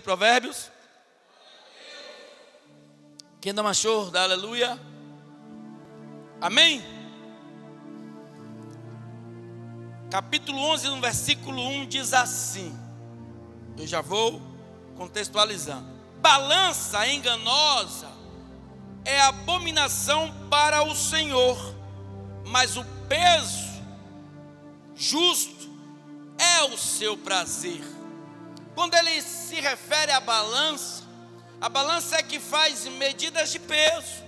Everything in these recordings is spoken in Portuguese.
Provérbios? Quem dá machor, dá aleluia. Amém? Capítulo 11, no versículo 1 diz assim. Eu já vou contextualizando. Balança enganosa é abominação para o Senhor, mas o peso justo é o seu prazer. Quando ele se refere à balança, a balança é que faz medidas de peso.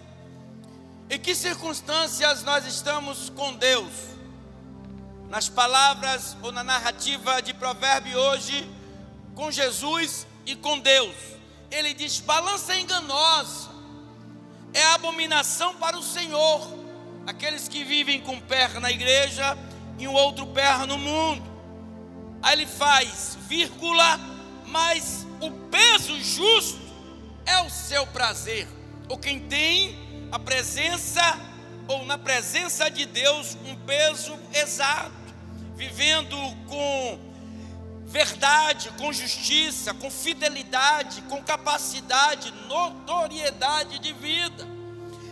Em que circunstâncias nós estamos com Deus? Nas palavras ou na narrativa de Provérbio hoje, com Jesus e com Deus. Ele diz: balança enganosa é abominação para o Senhor. Aqueles que vivem com um pé na igreja e um outro pé no mundo. Aí ele faz vírgula, mas o peso justo é o seu prazer. Ou quem tem a presença, ou na presença de Deus, um peso exato, vivendo com verdade, com justiça, com fidelidade, com capacidade, notoriedade de vida.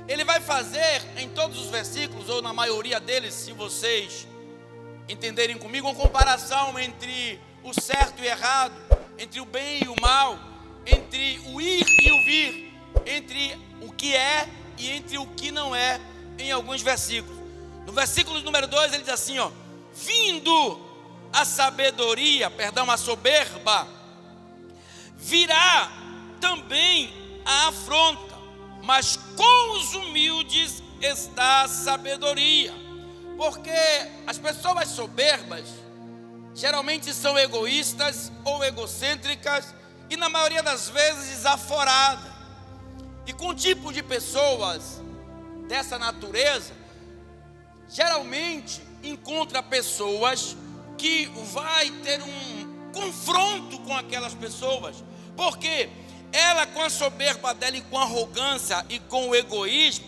Ele vai fazer em todos os versículos, ou na maioria deles, se vocês entenderem comigo, uma comparação entre o certo e o errado, entre o bem e o mal, entre o ir e o vir, entre o que é e entre o que não é, em alguns versículos. No versículo número 2 ele diz assim, ó: vindo a sabedoria, a soberba, virá também a afronta, mas com os humildes está a sabedoria. Porque as pessoas soberbas geralmente são egoístas ou egocêntricas e na maioria das vezes desaforadas. E com o tipo de pessoas dessa natureza, geralmente encontra pessoas que vai ter um confronto com aquelas pessoas, porque ela, com a soberba dela e com a arrogância e com o egoísmo,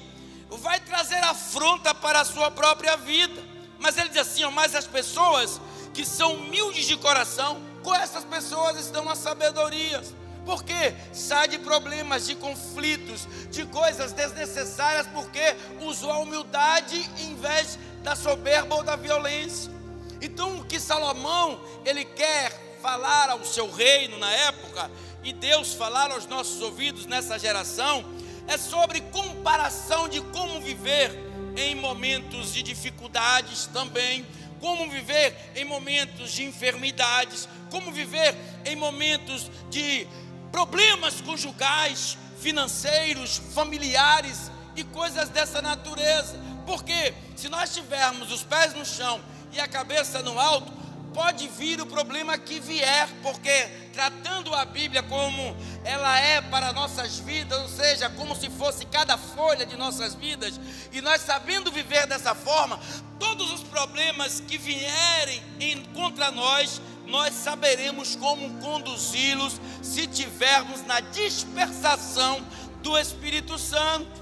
vai trazer afronta para a sua própria vida. Mas ele diz assim, ó: mas as pessoas que são humildes de coração, com essas pessoas estão as sabedorias. Porque sai de problemas, de conflitos, de coisas desnecessárias, porque usou a humildade em vez da soberba ou da violência. Então o que Salomão, ele quer falar ao seu reino na época, e Deus falar aos nossos ouvidos nessa geração, é sobre comparação de como viver em momentos de dificuldades também, como viver em momentos de enfermidades, como viver em momentos de problemas conjugais, financeiros, familiares e coisas dessa natureza. Porque se nós tivermos os pés no chão e a cabeça no alto, pode vir o problema que vier, porque tratando a Bíblia como ela é para nossas vidas, ou seja, como se fosse cada folha de nossas vidas, e nós sabendo viver dessa forma, todos os problemas que vierem contra nós, nós saberemos como conduzi-los se tivermos na dispersação do Espírito Santo.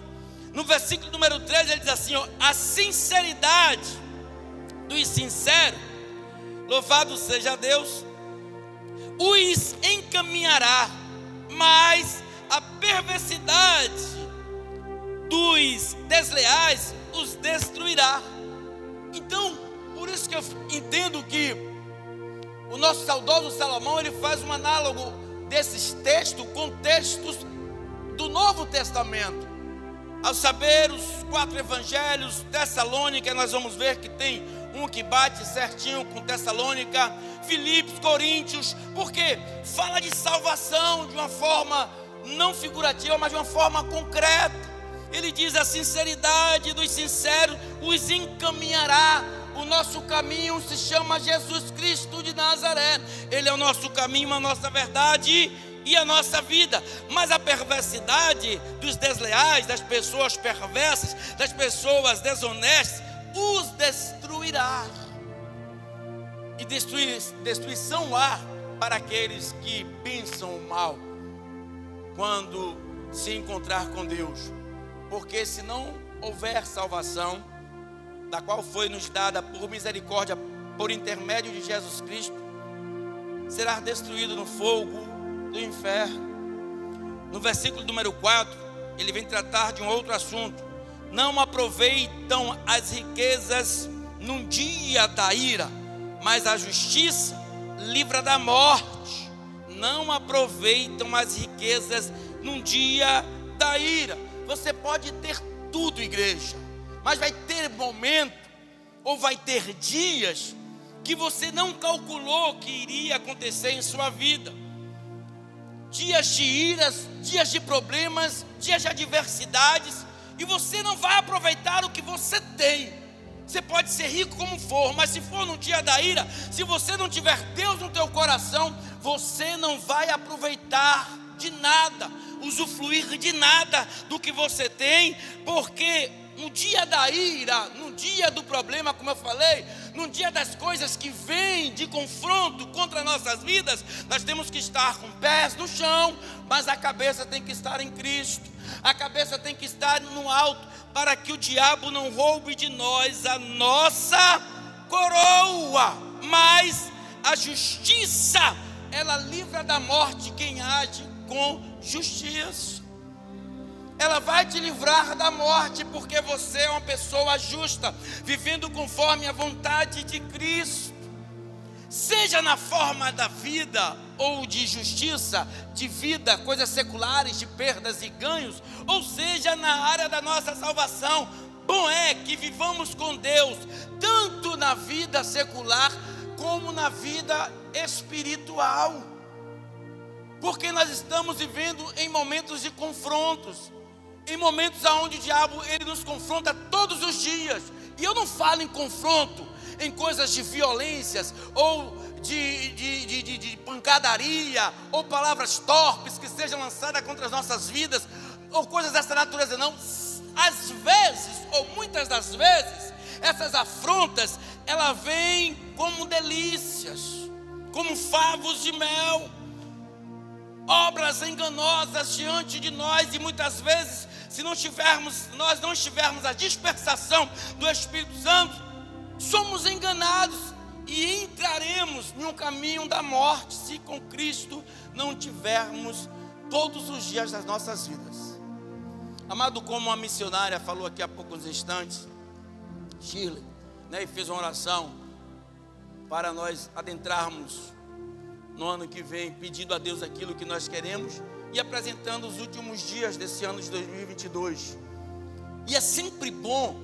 No versículo número 13 ele diz assim, ó: a sinceridade dos sinceros, louvado seja Deus, os encaminhará, mas a perversidade dos desleais os destruirá. Então, por isso que eu entendo que o nosso saudoso Salomão, ele faz um análogo desses textos com textos do Novo Testamento. Ao saber os 4 evangelhos, Tessalônica, nós vamos ver que tem um que bate certinho com Tessalônica, Filipos, Coríntios, porque fala de salvação de uma forma não figurativa, mas de uma forma concreta. Ele diz: a sinceridade dos sinceros os encaminhará. O nosso caminho se chama Jesus Cristo de Nazaré. Ele é o nosso caminho, a nossa verdade e a nossa vida. Mas a perversidade dos desleais, das pessoas perversas, das pessoas desonestas, os destruirá. E destruição há para aqueles que pensam o mal quando se encontrar com Deus. Porque se não houver salvação, da qual foi nos dada por misericórdia, por intermédio de Jesus Cristo, será destruído no fogo do inferno. No versículo número 4, ele vem tratar de um outro assunto. Não aproveitam as riquezas num dia da ira, mas a justiça livra da morte. Não aproveitam as riquezas num dia da ira. Você pode ter tudo, igreja, mas vai ter momento, ou vai ter dias, que você não calculou que iria acontecer em sua vida. Dias de iras, dias de problemas, dias de adversidades, e você não vai aproveitar o que você tem. Você pode ser rico como for, mas se for no dia da ira, se você não tiver Deus no teu coração, você não vai aproveitar de nada, usufruir de nada do que você tem, porque no dia da ira, no dia do problema, como eu falei, no dia das coisas que vêm de confronto contra nossas vidas, nós temos que estar com pés no chão, mas a cabeça tem que estar em Cristo, a cabeça tem que estar no alto, para que o diabo não roube de nós a nossa coroa. Mas a justiça, ela livra da morte quem age com justiça. Ela vai te livrar da morte, porque você é uma pessoa justa, vivendo conforme a vontade de Cristo. Seja na forma da vida ou de justiça, de vida, coisas seculares, de perdas e ganhos, ou seja na área da nossa salvação. Bom é que vivamos com Deus, tanto na vida secular, como na vida espiritual. Porque nós estamos vivendo em momentos de confrontos, em momentos onde o diabo ele nos confronta todos os dias. E eu não falo em confronto, em coisas de violências, ou de pancadaria, ou palavras torpes que sejam lançadas contra as nossas vidas, ou coisas dessa natureza, não. Às vezes, ou muitas das vezes, essas afrontas, ela vem como delícias, como favos de mel, obras enganosas diante de nós, e muitas vezes, se nós não tivermos a dispersação do Espírito Santo, somos enganados e entraremos em um caminho da morte, se com Cristo não tivermos todos os dias das nossas vidas. Amado, como a missionária falou aqui há poucos instantes, Shirley, e fez uma oração para nós adentrarmos no ano que vem, pedindo a Deus aquilo que nós queremos e apresentando os últimos dias desse ano de 2022. E é sempre bom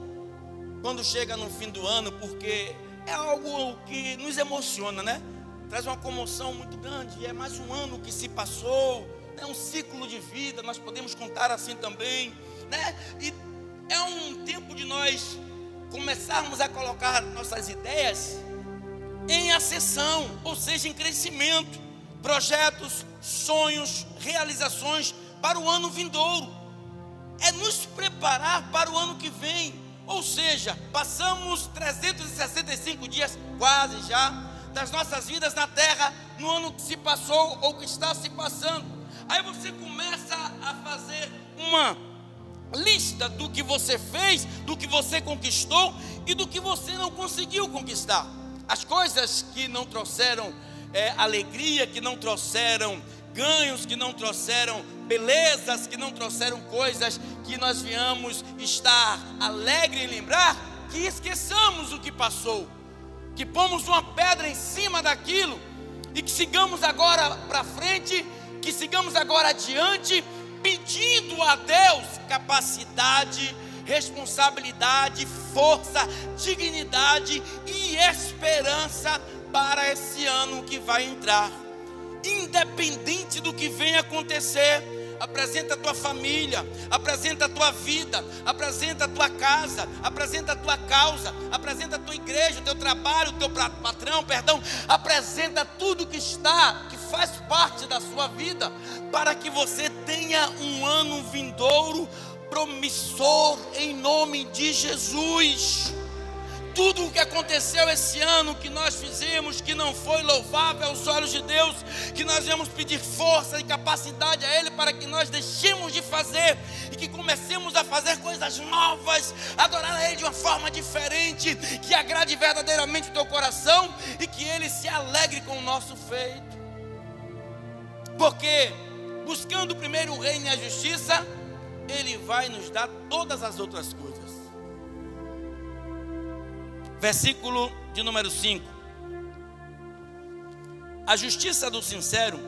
quando chega no fim do ano, porque é algo que nos emociona, né? Traz uma comoção muito grande. É mais um ano que se passou, é um ciclo de vida, nós podemos contar assim também, né? E é um tempo de nós começarmos a colocar nossas ideias em ascensão, ou seja, em crescimento, projetos, sonhos, realizações para o ano vindouro. É nos preparar para o ano que vem. Ou seja, passamos 365 dias, quase já, das nossas vidas na terra, no ano que se passou ou que está se passando. Aí você começa a fazer uma lista do que você fez, do que você conquistou e do que você não conseguiu conquistar. As coisas que não trouxeram alegria, que não trouxeram ganhos, que não trouxeram belezas, que não trouxeram coisas que nós viemos estar alegre em lembrar, que esqueçamos o que passou, que pomos uma pedra em cima daquilo e que sigamos agora para frente, que sigamos agora adiante, pedindo a Deus capacidade, responsabilidade, força, dignidade e esperança para esse ano que vai entrar. Independente do que venha acontecer, apresenta a tua família, apresenta a tua vida, apresenta a tua casa, apresenta a tua causa, apresenta a tua igreja, o teu trabalho, o teu patrão, apresenta tudo que faz parte da sua vida, para que você tenha um ano vindouro promissor em nome de Jesus. Tudo o que aconteceu esse ano, que nós fizemos, que não foi louvável aos olhos de Deus, que nós vamos pedir força e capacidade a Ele para que nós deixemos de fazer e que comecemos a fazer coisas novas, adorar a Ele de uma forma diferente, que agrade verdadeiramente o teu coração e que Ele se alegre com o nosso feito. Porque buscando primeiro o reino e a justiça, Ele vai nos dar todas as outras coisas. Versículo de número 5. A justiça do sincero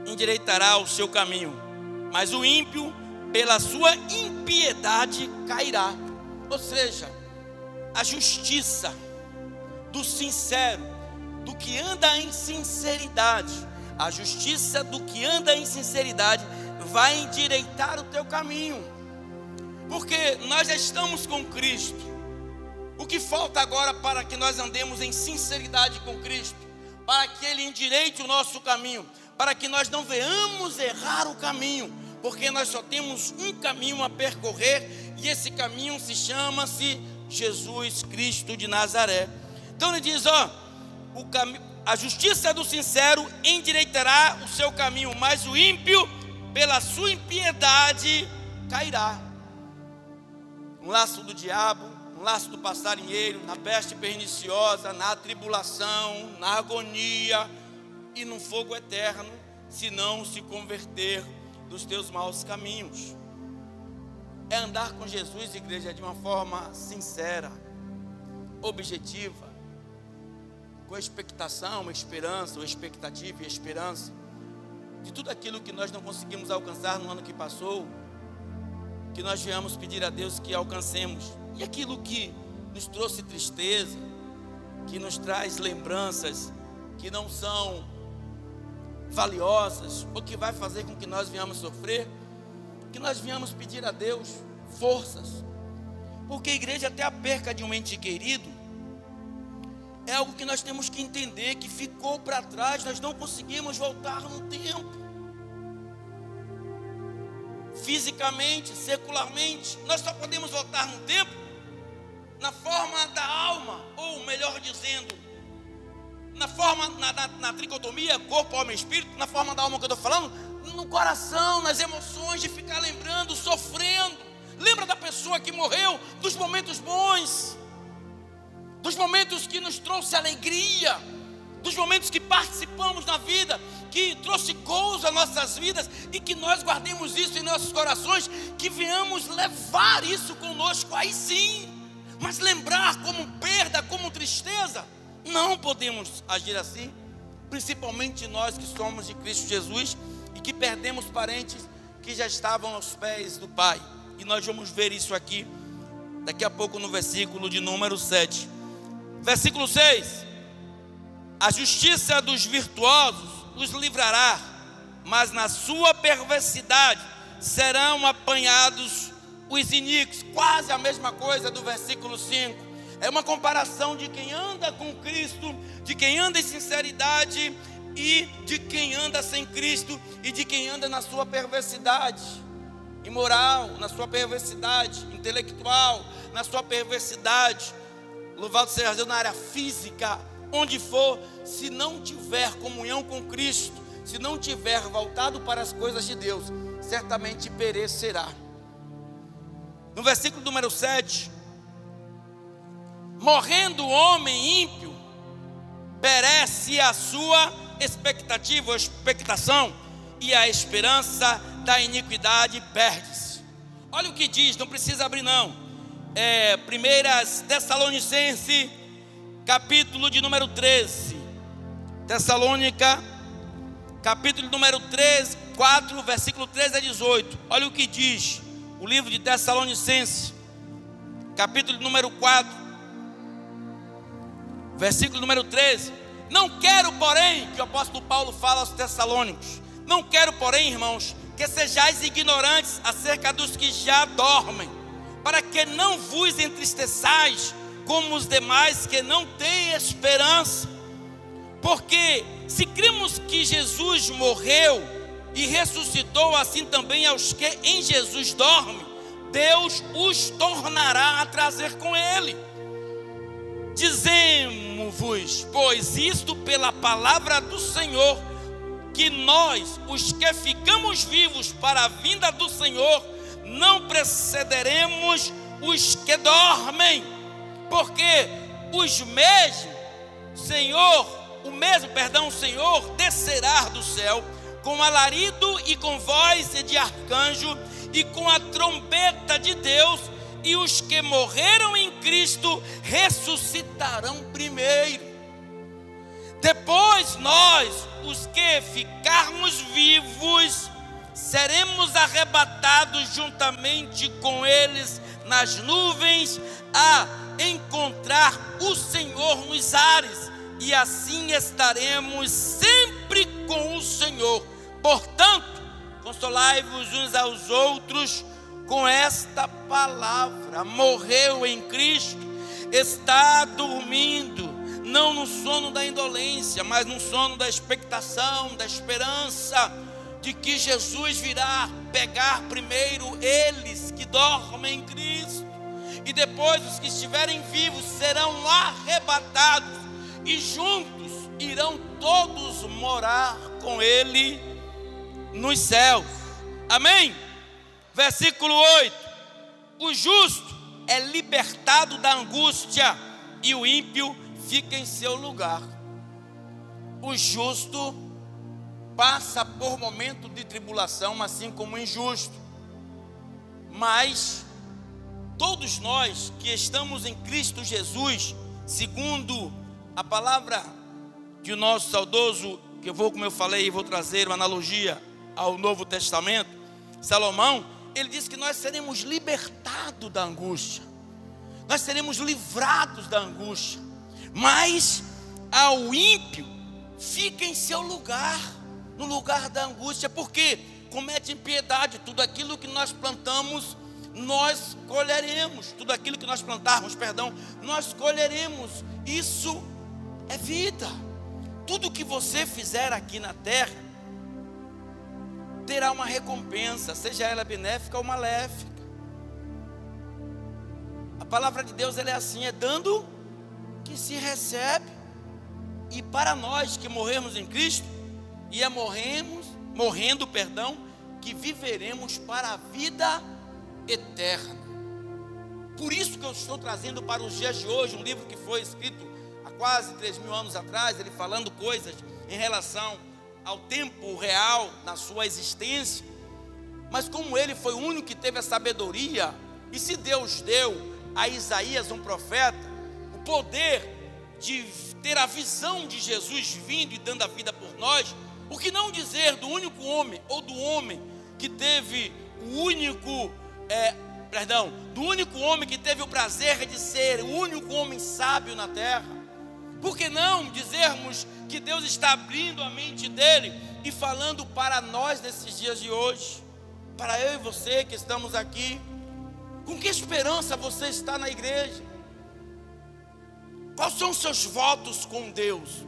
endireitará o seu caminho, mas o ímpio, pela sua impiedade, cairá. Ou seja, a justiça do sincero, do que anda em sinceridade, a justiça do que anda em sinceridade vai endireitar o teu caminho, porque nós já estamos com Cristo. O que falta agora para que nós andemos em sinceridade com Cristo, para que Ele endireite o nosso caminho, para que nós não venhamos errar o caminho, porque nós só temos um caminho a percorrer, e esse caminho chama-se Jesus Cristo de Nazaré. Então ele diz, a justiça do sincero endireitará o seu caminho, mas o ímpio, pela sua impiedade, cairá. Um laço do diabo, um laço do passarinheiro, na peste perniciosa, na tribulação, na agonia e no fogo eterno, se não se converter dos teus maus caminhos. É andar com Jesus, igreja, de uma forma sincera, objetiva, com expectação, esperança, ou expectativa e esperança de tudo aquilo que nós não conseguimos alcançar no ano que passou, que nós viemos pedir a Deus que alcancemos, e aquilo que nos trouxe tristeza, que nos traz lembranças que não são valiosas, ou que vai fazer com que nós venhamos sofrer, que nós venhamos pedir a Deus forças, porque a igreja, até a perca de um ente querido, é algo que nós temos que entender, que ficou para trás, nós não conseguimos voltar no tempo. Fisicamente, secularmente, nós só podemos voltar no tempo na forma da alma, ou melhor dizendo, na forma, na tricotomia, corpo, alma e espírito, na forma da alma que eu estou falando, no coração, nas emoções, de ficar lembrando, sofrendo. Lembra da pessoa que morreu, dos momentos bons, dos momentos que nos trouxe alegria, dos momentos que participamos na vida, que trouxe gozo às nossas vidas, e que nós guardemos isso em nossos corações, que venhamos levar isso conosco, aí sim. Mas lembrar como perda, como tristeza, não podemos agir assim, principalmente nós que somos de Cristo Jesus e que perdemos parentes que já estavam aos pés do Pai. E nós vamos ver isso aqui daqui a pouco no versículo de número 7. Versículo 6. A justiça dos virtuosos os livrará, mas na sua perversidade serão apanhados os iníquos. Quase a mesma coisa do versículo 5. É uma comparação de quem anda com Cristo, de quem anda em sinceridade e de quem anda sem Cristo, e de quem anda na sua perversidade imoral, na sua perversidade intelectual, na sua perversidade, louvado seja Deus, na área física, onde for, se não tiver comunhão com Cristo, se não tiver voltado para as coisas de Deus, certamente perecerá. No versículo número 7, morrendo o homem ímpio, perece a sua expectativa ou expectação, e a esperança da iniquidade perde-se. Olha o que diz, não precisa abrir não. 1 Tessalonicenses, capítulo de número 13. Tessalônica, capítulo número 13, 4, versículo 13 a 18. Olha o que diz o livro de Tessalonicenses, capítulo número 4, versículo número 13. Não quero, porém, que o apóstolo Paulo fala aos tessalônicos, não quero, porém, irmãos, que sejais ignorantes acerca dos que já dormem, para que não vos entristeçais como os demais que não têm esperança. Porque se cremos que Jesus morreu e ressuscitou, assim também aos que em Jesus dormem, Deus os tornará a trazer com Ele. Dizemos-vos, pois, isto pela palavra do Senhor, que nós, os que ficamos vivos para a vinda do Senhor, não precederemos os que dormem, porque o mesmo Senhor descerá do céu com alarido e com voz de arcanjo e com a trombeta de Deus, e os que morreram em Cristo ressuscitarão primeiro. Depois nós, os que ficarmos vivos, seremos arrebatados juntamente com eles nas nuvens, a encontrar o Senhor nos ares, e assim estaremos sempre com o Senhor. Portanto, consolai-vos uns aos outros com esta palavra: morreu em Cristo, está dormindo, não no sono da indolência, mas no sono da expectação, da esperança de que Jesus virá pegar primeiro eles que dormem em Cristo, e depois os que estiverem vivos serão arrebatados, e juntos irão todos morar com Ele nos céus. Amém? Versículo 8: o justo é libertado da angústia, e o ímpio fica em seu lugar. O justo passa por momento de tribulação, assim como o injusto. Mas todos nós que estamos em Cristo Jesus, segundo a palavra de o nosso saudoso, que eu vou, como eu falei, vou trazer uma analogia ao Novo Testamento, Salomão, ele diz que nós seremos libertados da angústia, nós seremos livrados da angústia. Mas ao ímpio fica em seu lugar, no lugar da angústia, porque comete impiedade. Tudo aquilo que nós plantamos, nós colheremos. Tudo aquilo que nós plantarmos, nós colheremos. Isso é vida. Tudo que você fizer aqui na terra terá uma recompensa, seja ela benéfica ou maléfica. A palavra de Deus, ela é assim: é dando que se recebe. E para nós que morremos em Cristo, e é morrendo, que viveremos para a vida eterna. Por isso que eu estou trazendo para os dias de hoje um livro que foi escrito há quase 3.000 anos atrás, ele falando coisas em relação ao tempo real na sua existência. Mas como ele foi o único que teve a sabedoria, e se Deus deu a Isaías, um profeta, o poder de ter a visão de Jesus vindo e dando a vida por nós, por que não dizer do único homem, ou do homem que teve do único homem que teve o prazer de ser o único homem sábio na terra? Por que não dizermos que Deus está abrindo a mente dele e falando para nós nesses dias de hoje, para eu e você que estamos aqui? Com que esperança você está na igreja? Quais são os seus votos com Deus?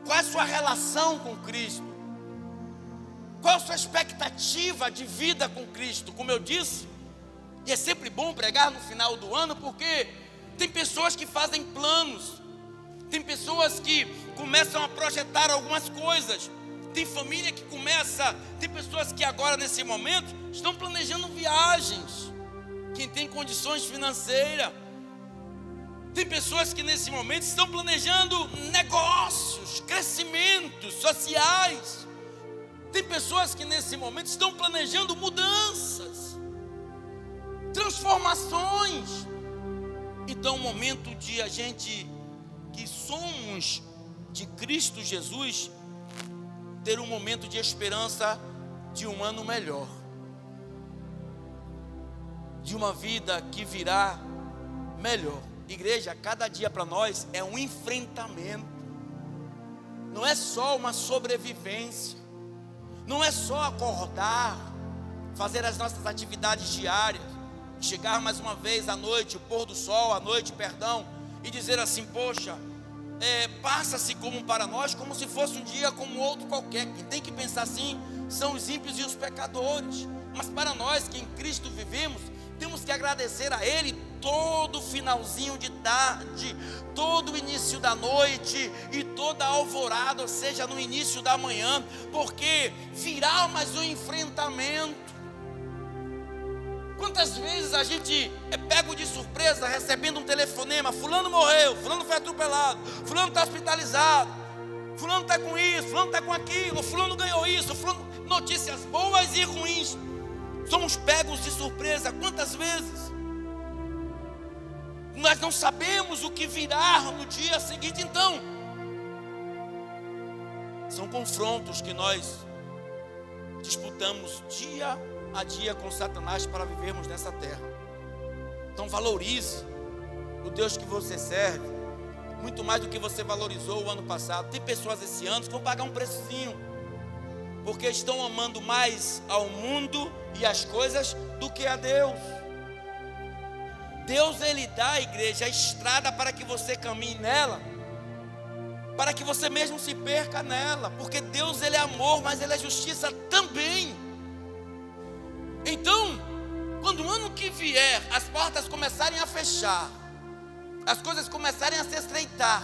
Qual é a sua relação com Cristo? Qual a sua expectativa de vida com Cristo? Como eu disse, e é sempre bom pregar no final do ano, porque tem pessoas que fazem planos, tem pessoas que começam a projetar algumas coisas, tem família que começa, tem pessoas que agora nesse momento estão planejando viagens, quem tem condições financeiras. Tem pessoas que nesse momento estão planejando negócios, crescimentos sociais. Tem pessoas que nesse momento estão planejando mudanças, transformações. Então é um momento de a gente que somos de Cristo Jesus ter um momento de esperança de um ano melhor, de uma vida que virá melhor. Igreja, cada dia para nós é um enfrentamento, não é só uma sobrevivência, não é só acordar, fazer as nossas atividades diárias, chegar mais uma vez à noite, o pôr do sol, e dizer assim: poxa, passa-se como para nós, como se fosse um dia como outro qualquer. Quem tem que pensar assim são os ímpios e os pecadores. Mas para nós que em Cristo vivemos, temos que agradecer a Ele todo finalzinho de tarde, todo início da noite e toda alvorada, ou seja, no início da manhã, porque virá mais um enfrentamento. Quantas vezes a gente é pego de surpresa recebendo um telefonema: fulano morreu, fulano foi atropelado, fulano está hospitalizado. fulano está com isso, fulano está com aquilo, fulano ganhou isso, fulano... Notícias boas e ruins. Somos pegos de surpresa. Quantas vezes nós não sabemos o que virá no dia seguinte? Então, são confrontos que nós disputamos dia a dia com Satanás para vivermos nessa terra. Então valorize o Deus que você serve, muito mais do que você valorizou o ano passado. Tem pessoas esse ano que vão pagar um precinho, porque estão amando mais ao mundo e as coisas do que a Deus. Deus, Ele dá à igreja a estrada para que você caminhe nela, para que você mesmo se perca nela, porque Deus, Ele é amor, mas Ele é justiça também. Então, quando o ano que vier, as portas começarem a fechar, as coisas começarem a se estreitar,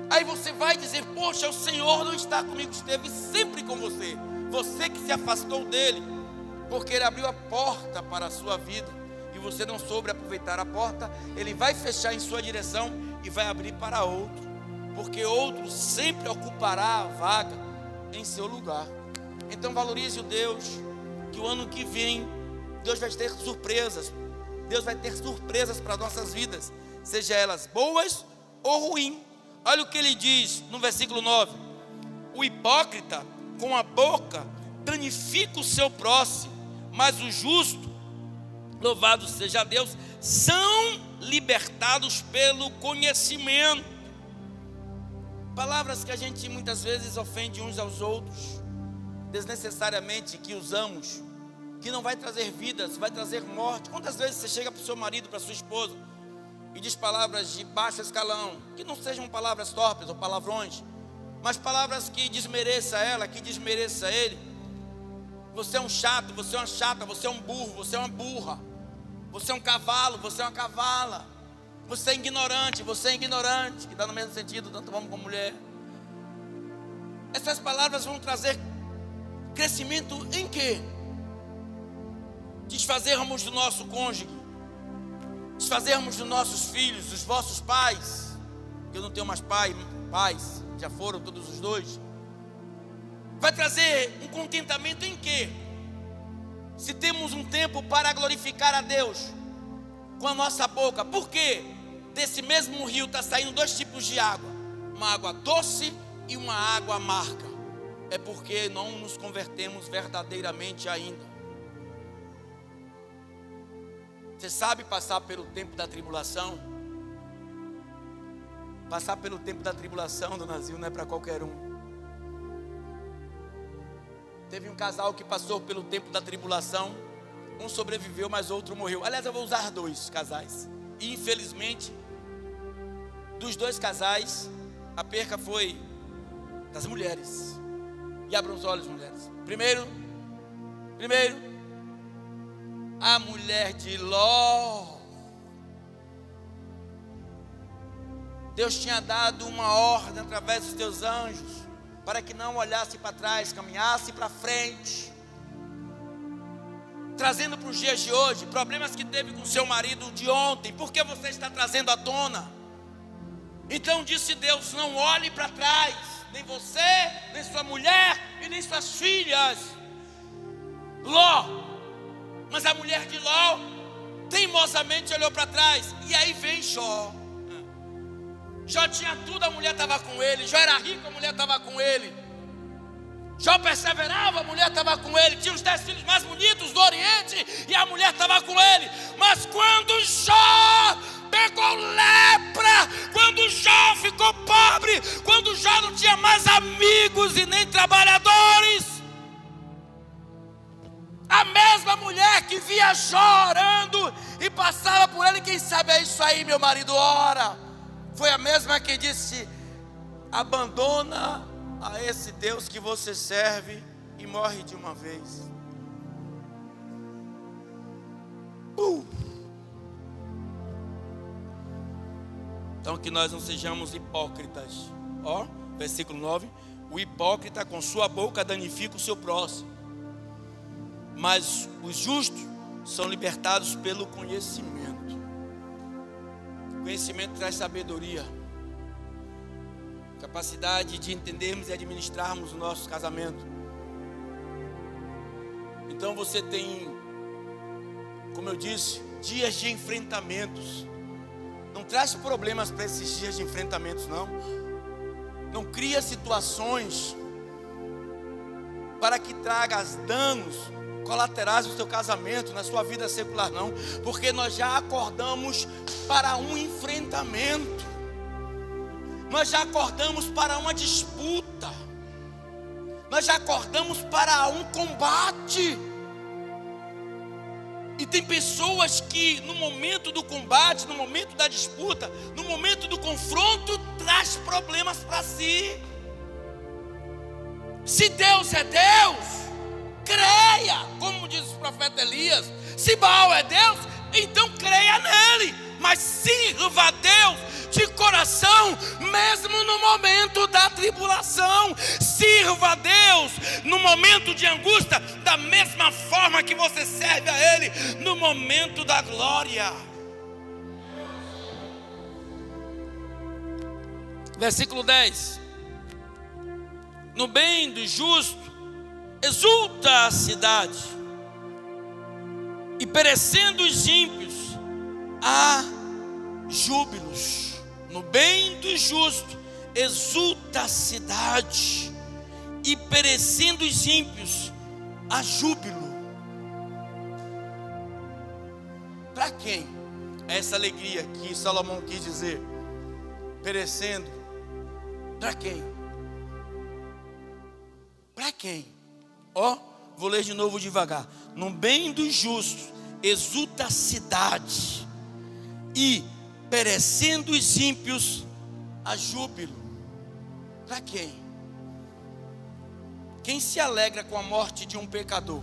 aí você vai dizer: poxa, o Senhor não está comigo, esteve sempre com você. Você que se afastou dele, porque Ele abriu a porta para a sua vida, e você não soube aproveitar a porta, Ele vai fechar em sua direção e vai abrir para outro, porque outro sempre ocupará a vaga em seu lugar. Então valorize o Deus, que o ano que vem, Deus vai ter surpresas. Deus vai ter surpresas para nossas vidas, seja elas boas ou ruins. Olha o que ele diz no versículo 9: o hipócrita com a boca danifica o seu próximo, mas o justo, louvado seja Deus, são libertados pelo conhecimento. Palavras que a gente muitas vezes ofende uns aos outros, desnecessariamente, que usamos, que não vai trazer vidas, vai trazer morte. Quantas vezes você chega para o seu marido, para a sua esposa, e diz palavras de baixo escalão, que não sejam palavras torpes ou palavrões, mas palavras que desmereça ela, que desmereça ele. Você é um chato, você é uma chata, você é um burro, você é uma burra, você é um cavalo, você é uma cavala, você é ignorante, que dá no mesmo sentido, tanto homem como mulher. Essas palavras vão trazer crescimento em quê? Desfazermos do nosso cônjuge, desfazermos dos nossos filhos, dos vossos pais. Eu não tenho mais pais, já foram todos os dois. Vai trazer um contentamento em quê? Se temos um tempo para glorificar a Deus com a nossa boca. Por quê? Desse mesmo rio está saindo dois tipos de água, uma água doce e uma água amarga. É porque não nos convertemos verdadeiramente ainda. Você sabe passar pelo tempo da tribulação? Passar pelo tempo da tribulação, dona Zil, não é para qualquer um. Teve um casal que passou pelo tempo da tribulação, um sobreviveu, mas outro morreu. Aliás, eu vou usar dois casais. E infelizmente, dos dois casais, a perca foi das mulheres. E abram os olhos, mulheres. Primeiro, a mulher de Ló. Deus tinha dado uma ordem através dos teus anjos, para que não olhasse para trás, caminhasse para frente. Trazendo para os dias de hoje, problemas que teve com seu marido de ontem, por que você está trazendo à tona? Então disse Deus: não olhe para trás, nem você, nem sua mulher e nem suas filhas. Ló. Mas a mulher de Ló teimosamente olhou para trás. E aí vem Jó. Jó tinha tudo, a mulher estava com ele. Jó era rico, a mulher estava com ele. Jó perseverava, a mulher estava com ele. Tinha os 10 filhos mais bonitos do Oriente e a mulher estava com ele. Mas quando Jó pegou lepra, quando Jó ficou pobre, quando Jó não tinha mais amigos e nem trabalhadores, a mesma mulher que via Jó orando e passava por ele: quem sabe é isso aí, meu marido ora, foi a mesma que disse: abandona a esse Deus que você serve e morre de uma vez. Então que nós não sejamos hipócritas. Ó, versículo 9: o hipócrita com sua boca danifica o seu próximo, mas os justos são libertados pelo conhecimento. Conhecimento traz sabedoria. capacidade de entendermos e administrarmos o nosso casamento. Então você tem, como eu disse, dias de enfrentamentos. Não traz problemas para esses dias de enfrentamentos, não. Não cria situações para que traga danos colaterais no seu casamento, na sua vida secular, não. Porque nós já acordamos para um enfrentamento. Nós já acordamos para uma disputa. Nós já acordamos para um combate. E tem pessoas que no momento do combate, no momento da disputa, no momento do confronto, traz problemas para si. Se Deus é Deus, creia, como diz o profeta Elias. Se Baal é Deus, então creia nele, mas sirva a Deus de coração, mesmo no momento da tribulação. Sirva a Deus no momento de angústia, da mesma forma que você serve a Ele no momento da glória. Versículo 10. No bem do justo exulta a cidade, e perecendo os ímpios há júbilos. No bem do justo exulta a cidade, e perecendo os ímpios há júbilo. Para quem é essa alegria que Salomão quis dizer? Perecendo. Para quem? Para quem? Vou ler de novo devagar. No bem do justo exulta a cidade, e perecendo os ímpios há júbilo. Para quem? Quem se alegra com a morte de um pecador?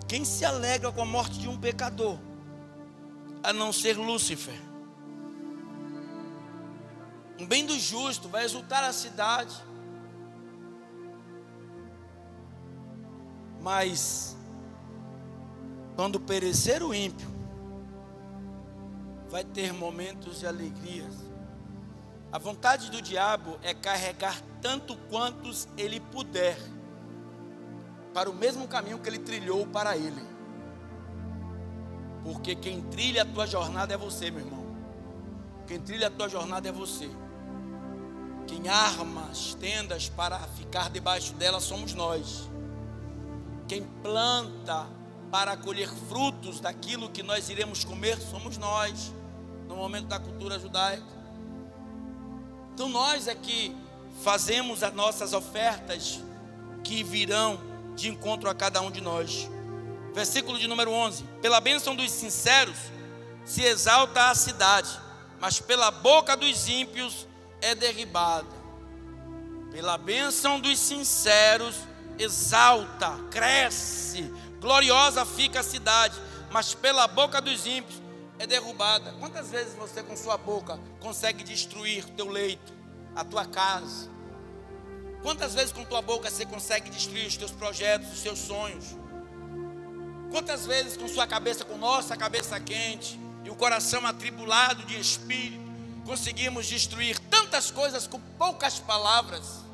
Quem se alegra com a morte de um pecador? A não ser Lúcifer. No bem do justo vai exultar a cidade. Mas quando perecer o ímpio, vai ter momentos de alegria. A vontade do diabo é carregar tanto quantos ele puder para o mesmo caminho que ele trilhou para ele. Porque quem trilha a tua jornada é você, meu irmão. Quem trilha a tua jornada é você. Quem arma as tendas para ficar debaixo delas somos nós. Quem planta para colher frutos daquilo que nós iremos comer somos nós, no momento da cultura judaica. Então nós é que fazemos as nossas ofertas que virão de encontro a cada um de nós. Versículo de número 11. Pela bênção dos sinceros se exalta a cidade, mas pela boca dos ímpios é derribada. Pela bênção dos sinceros exalta, cresce, gloriosa fica a cidade, mas pela boca dos ímpios é derrubada. Quantas vezes você com sua boca consegue destruir o teu leito, a tua casa? Quantas vezes com tua boca você consegue destruir os teus projetos, os seus sonhos? Quantas vezes com sua cabeça, com nossa cabeça quente e o coração atribulado de espírito, conseguimos destruir tantas coisas com poucas palavras?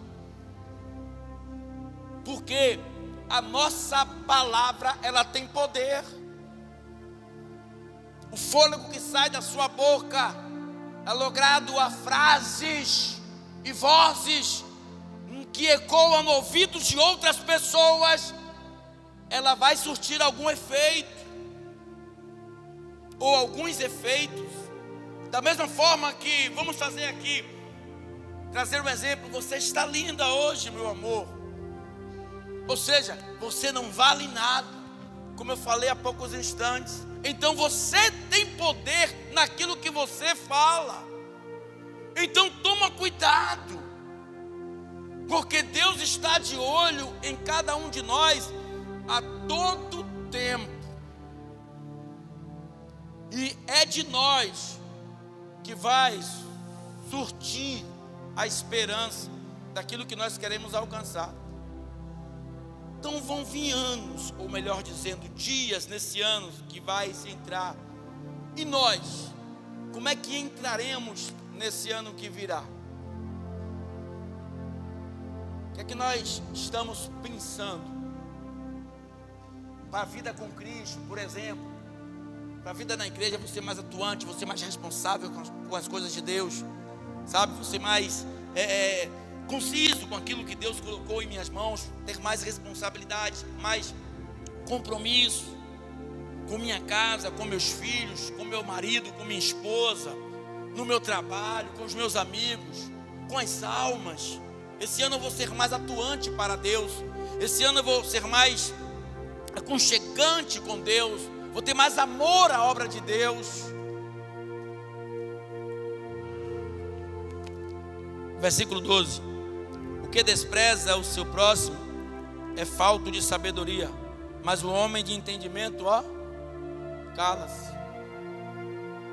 Porque a nossa palavra, ela tem poder. O fôlego que sai da sua boca é logrado a frases e vozes que ecoam no ouvido de outras pessoas. Ela vai surtir algum efeito, ou alguns efeitos. Da mesma forma que, vamos fazer aqui, trazer um exemplo. Você está linda hoje, meu amor. Ou seja, você não vale nada, como eu falei há poucos instantes. Então você tem poder naquilo que você fala. Então toma cuidado, porque Deus está de olho em cada um de nós a todo tempo. E é de nós que vai surtir a esperança daquilo que nós queremos alcançar. Então vão vir anos, ou melhor dizendo, dias nesse ano que vai se entrar. E nós, como é que entraremos nesse ano que virá? O que é que nós estamos pensando? Para a vida com Cristo, por exemplo, para a vida na igreja, você mais atuante, você mais responsável com as coisas de Deus, sabe? Você mais conciso com aquilo que Deus colocou em minhas mãos, ter mais responsabilidade, mais compromisso com minha casa, com meus filhos, com meu marido, com minha esposa, no meu trabalho, com os meus amigos, com as almas. Esse ano eu vou ser mais atuante para Deus. Esse ano eu vou ser mais aconchegante com Deus. Vou ter mais amor à obra de Deus. Versículo 12. O que despreza o seu próximo é falto de sabedoria, mas o homem de entendimento, cala-se.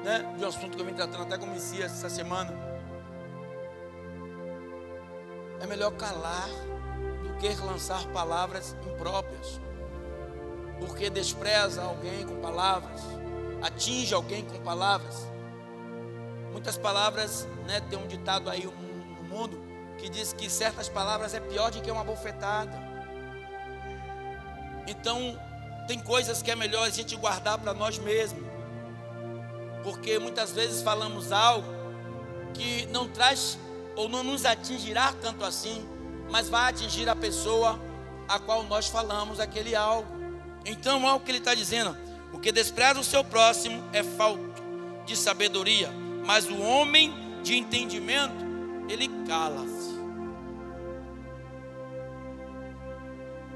Né? De um assunto que eu vim tratando até com o Messias essa semana. É melhor calar do que lançar palavras impróprias. Porque despreza alguém com palavras, atinge alguém com palavras. Muitas palavras, né, tem um ditado aí no mundo que diz que certas palavras é pior do que uma bofetada. Então, tem coisas que é melhor a gente guardar para nós mesmos. Porque muitas vezes falamos algo que não traz ou não nos atingirá tanto assim, mas vai atingir a pessoa a qual nós falamos aquele algo. Então, olha o que ele está dizendo: o que despreza o seu próximo é falta de sabedoria, mas o homem de entendimento, ele cala-se.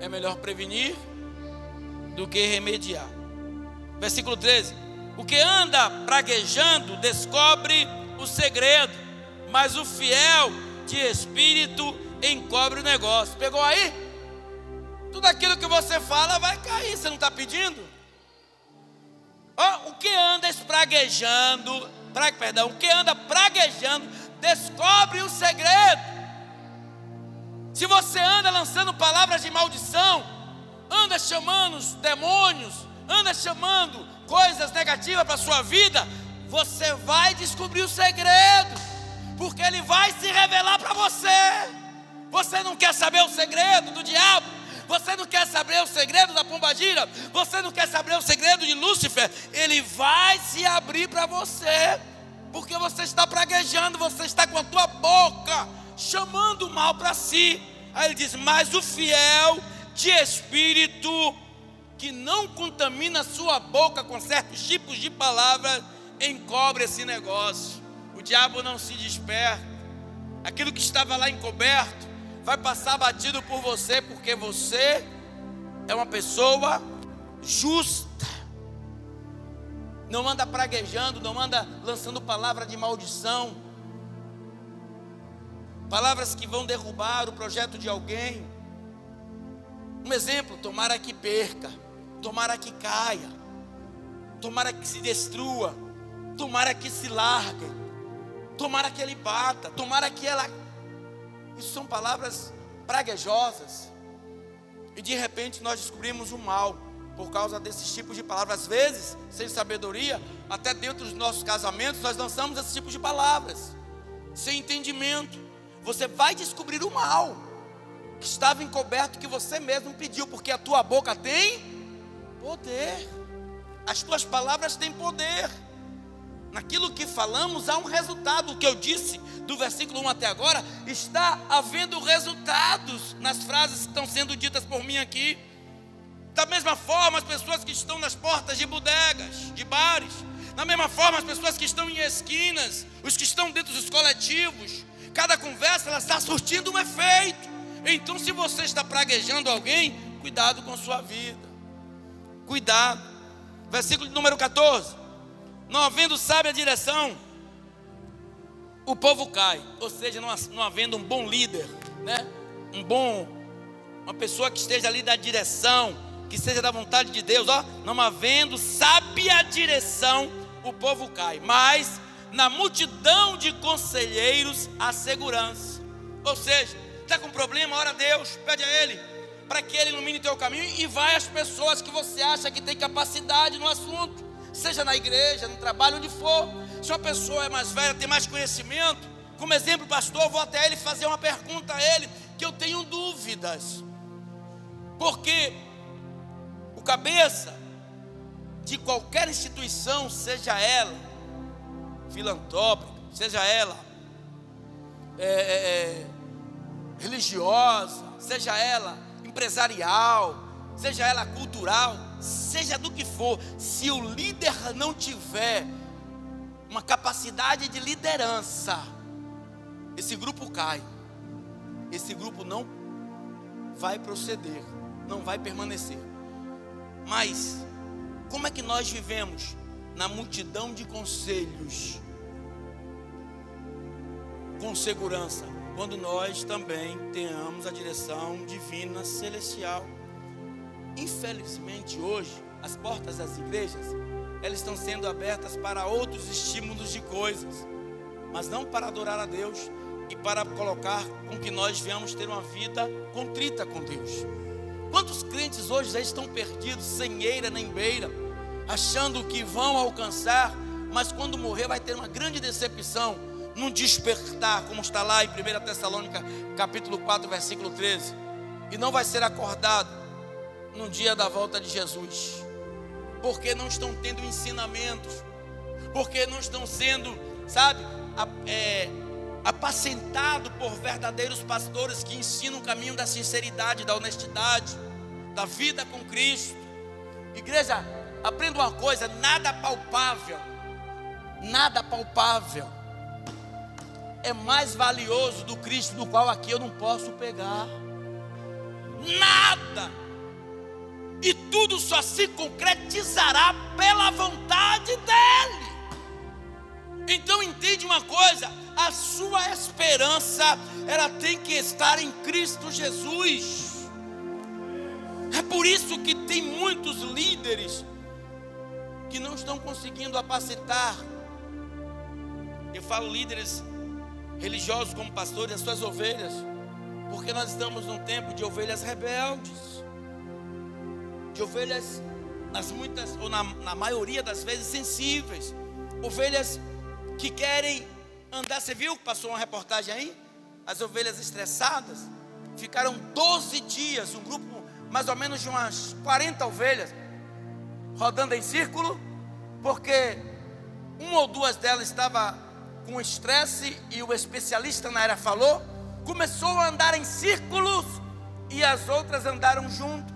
É melhor prevenir do que remediar. Versículo 13: o que anda praguejando descobre o segredo, mas o fiel de espírito encobre o negócio. Pegou aí? Tudo aquilo que você fala vai cair. Você não está pedindo? O que anda praguejando descobre o segredo. Se você anda lançando palavras de maldição, anda chamando os demônios, anda chamando coisas negativas para a sua vida, você vai descobrir o segredo, porque ele vai se revelar para você. Você não quer saber o segredo do diabo? Você não quer saber o segredo da pombagira? Você não quer saber o segredo de Lúcifer? Ele vai se abrir para você, porque você está praguejando, você está com a tua boca chamando o mal para si. Aí ele diz: mas o fiel de espírito, que não contamina a sua boca com certos tipos de palavras, encobre esse negócio. O diabo não se desperta. Aquilo que estava lá encoberto vai passar batido por você, porque você é uma pessoa justa. Não anda praguejando, não anda lançando palavra de maldição, palavras que vão derrubar o projeto de alguém. Um exemplo: tomara que perca, tomara que caia, tomara que se destrua, tomara que se largue, tomara que ele bata, tomara que ela... Isso são palavras praguejosas. E de repente nós descobrimos o mal por causa desses tipos de palavras. Às vezes, sem sabedoria, até dentro dos nossos casamentos, nós lançamos esses tipos de palavras, sem entendimento. Você vai descobrir o mal que estava encoberto, que você mesmo pediu, porque a tua boca tem poder. As tuas palavras têm poder. Naquilo que falamos há um resultado. O que eu disse do versículo 1 até agora, está havendo resultados nas frases que estão sendo ditas por mim aqui. Da mesma forma, as pessoas que estão nas portas de bodegas, de bares, da mesma forma, as pessoas que estão em esquinas, os que estão dentro dos coletivos, cada conversa ela está surtindo um efeito. Então, se você está praguejando alguém, cuidado com a sua vida. Cuidado. Versículo número 14: não havendo sábia direção, o povo cai. Ou seja, não havendo um bom líder, né? Uma pessoa que esteja ali da direção, que seja da vontade de Deus. Não havendo sábia direção, o povo cai. Mas na multidão de conselheiros há segurança. Ou seja, está com problema, ora a Deus, pede a Ele, para que Ele ilumine teu caminho, e vai às pessoas que você acha que tem capacidade no assunto. Seja na igreja, no trabalho, onde for. Se uma pessoa é mais velha, tem mais conhecimento, como exemplo, pastor, eu vou até ele fazer uma pergunta a ele, que eu tenho dúvidas. Porque o cabeça de qualquer instituição, seja ela filantrópica, seja ela religiosa, seja ela empresarial, seja ela cultural, seja do que for, se o líder não tiver uma capacidade de liderança, esse grupo cai, esse grupo não vai proceder, não vai permanecer. Mas como é que nós vivemos na multidão de conselhos com segurança, quando nós também tenhamos a direção divina celestial? Infelizmente hoje, as portas das igrejas, elas estão sendo abertas para outros estímulos de coisas, mas não para adorar a Deus e para colocar com que nós venhamos ter uma vida contrita com Deus. Quantos crentes hoje já estão perdidos, sem eira nem beira, achando que vão alcançar, mas quando morrer vai ter uma grande decepção, num despertar, como está lá em 1 Tessalônica capítulo 4, versículo 13, e não vai ser acordado no dia da volta de Jesus, porque não estão tendo ensinamentos, porque não estão sendo, apacentado por verdadeiros pastores que ensinam o caminho da sinceridade, da honestidade, da vida com Cristo. Igreja, aprenda uma coisa: nada palpável é mais valioso do Cristo, do qual aqui eu não posso pegar nada, e tudo só se concretizará pela vontade dEle. Então entende uma coisa: a sua esperança, ela tem que estar em Cristo Jesus. É por isso que tem muitos líderes que não estão conseguindo apacentar. Eu falo líderes religiosos como pastores, as suas ovelhas, porque nós estamos num tempo de ovelhas rebeldes, de ovelhas, na maioria das vezes, sensíveis, ovelhas que querem andar. Você viu que passou uma reportagem aí? As ovelhas estressadas ficaram 12 dias, um grupo mais ou menos de umas 40 ovelhas, rodando em círculo, porque uma ou duas delas estava com estresse, e o especialista na área falou, começou a andar em círculos, e as outras andaram juntos.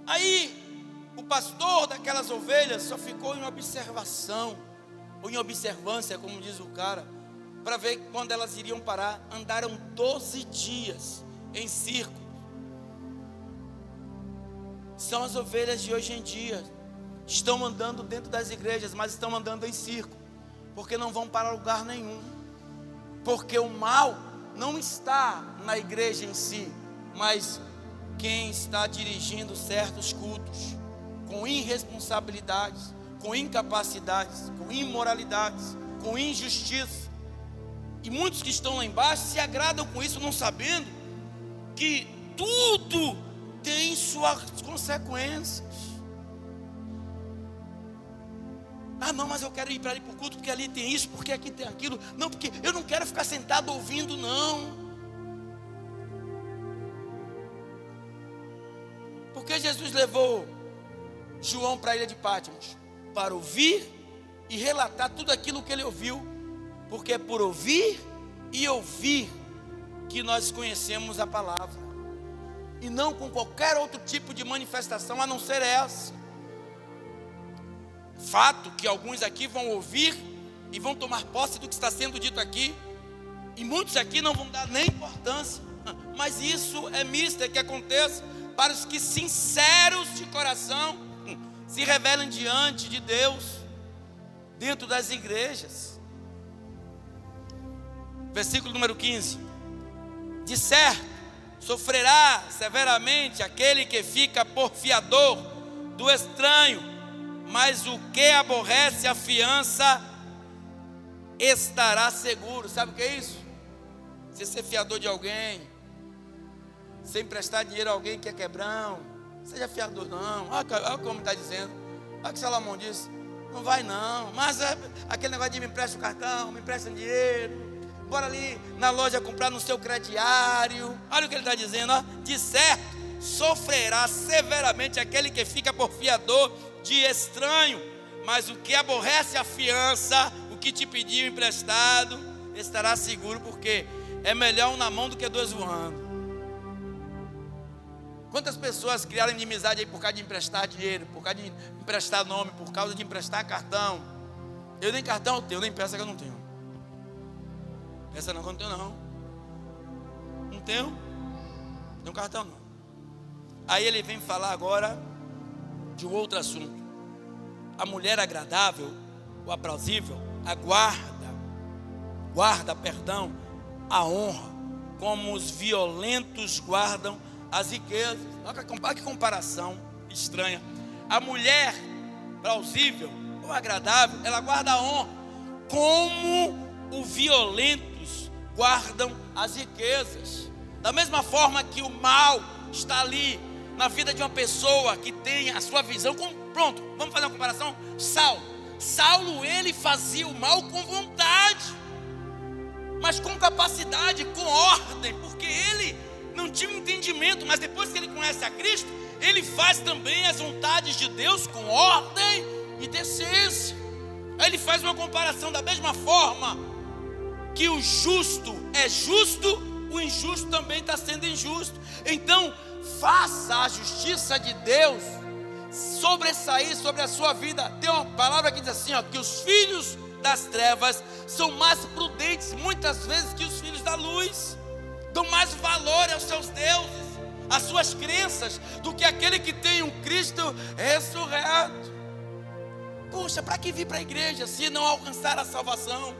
Aí o pastor daquelas ovelhas só ficou em observação, ou em observância, como diz o cara, para ver quando elas iriam parar. Andaram 12 dias em círculo. São as ovelhas de hoje em dia, estão andando dentro das igrejas, mas estão andando em círculo, porque não vão para lugar nenhum, porque o mal não está na igreja em si, mas quem está dirigindo certos cultos, com irresponsabilidades, com incapacidades, com imoralidades, com injustiça. E muitos que estão lá embaixo se agradam com isso, não sabendo que tudo tem suas consequências. Ah, não, mas eu quero ir para ali para o culto, porque ali tem isso, porque aqui tem aquilo. Não, porque eu não quero ficar sentado ouvindo, não. Porque Jesus levou João para a ilha de Patmos? Para ouvir e relatar tudo aquilo que ele ouviu, porque é por ouvir e ouvir que nós conhecemos a palavra, e não com qualquer outro tipo de manifestação a não ser essa. Fato que alguns aqui vão ouvir e vão tomar posse do que está sendo dito aqui, e muitos aqui não vão dar nem importância, mas isso é misto, é que aconteça para os que sinceros de coração se revelam diante de Deus, dentro das igrejas. Versículo número 15: de certo, sofrerá severamente aquele que fica por fiador do estranho, mas o que aborrece a fiança estará seguro. Sabe o que é isso? Você ser fiador de alguém, sem emprestar dinheiro a alguém que é quebrão, seja fiador não. Olha como está dizendo, olha o que Salomão disse: Não vai não. Mas aquele negócio de me empresta o cartão, me empresta dinheiro, bora ali na loja comprar no seu crediário. Olha o que ele está dizendo, ó. De certo, sofrerá severamente aquele que fica por fiador de estranho, mas o que aborrece a fiança, o que te pediu emprestado, estará seguro, porque é melhor um na mão do que dois voando. Quantas pessoas criaram inimizade aí por causa de emprestar dinheiro, por causa de emprestar nome, por causa de emprestar cartão? Eu nem cartão eu tenho, nem peça que eu não tenho. Peça não que eu não tenho não. Não tenho? Tenho cartão não. Aí ele vem falar agora de um outro assunto. A mulher agradável, o aprauzível, guarda a honra, como os violentos guardam as riquezas. Olha que comparação estranha. A mulher plausível ou agradável, ela guarda a honra, como os violentos guardam as riquezas. Da mesma forma que o mal está ali na vida de uma pessoa que tem a sua visão. Pronto, vamos fazer uma comparação. Saulo, ele fazia o mal com vontade, mas com capacidade, com ordem, porque ele não tinha um entendimento. Mas depois que ele conhece a Cristo, ele faz também as vontades de Deus com ordem e decência. Aí ele faz uma comparação. Da mesma forma que o justo é justo, o injusto também está sendo injusto. Então faça a justiça de Deus sobressair sobre a sua vida. Tem uma palavra que diz assim, ó, que os filhos das trevas são mais prudentes muitas vezes que os filhos da luz, dão mais valor aos seus deuses, às suas crenças, do que aquele que tem um Cristo ressurreto. Puxa, para que vir para a igreja se não alcançar a salvação?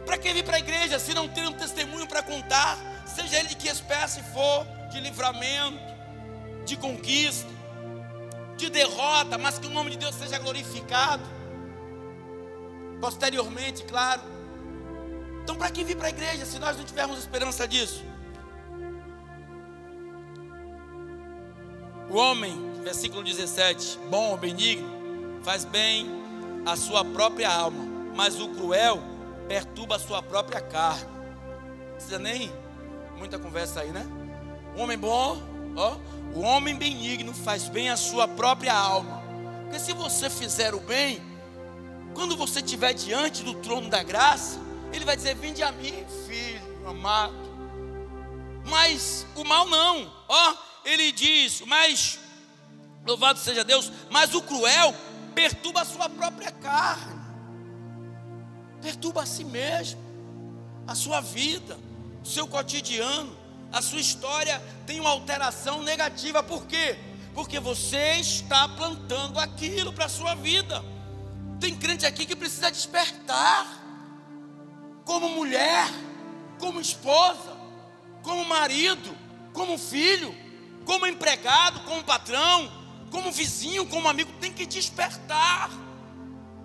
Para que vir para a igreja se não ter um testemunho para contar, seja ele de que espécie for, de livramento, de conquista, de derrota, mas que o nome de Deus seja glorificado posteriormente, claro. Então para que vir para a igreja se nós não tivermos esperança disso? O homem, versículo 17, bom ou benigno, faz bem a sua própria alma, mas o cruel perturba a sua própria carne. Não precisa nem muita conversa aí, né? O homem bom, ó, o homem benigno faz bem a sua própria alma. Porque se você fizer o bem, quando você estiver diante do trono da graça, ele vai dizer, vinde a mim, filho amado. Mas o mal não, ó, ele diz, mas louvado seja Deus, mas o cruel perturba a sua própria carne, perturba a si mesmo, a sua vida, o seu cotidiano, a sua história tem uma alteração negativa. Por quê? Porque você está plantando aquilo para a sua vida. Tem crente aqui que precisa despertar, como mulher, como esposa, como marido, como filho, como empregado, como patrão, como vizinho, como amigo. Tem que despertar.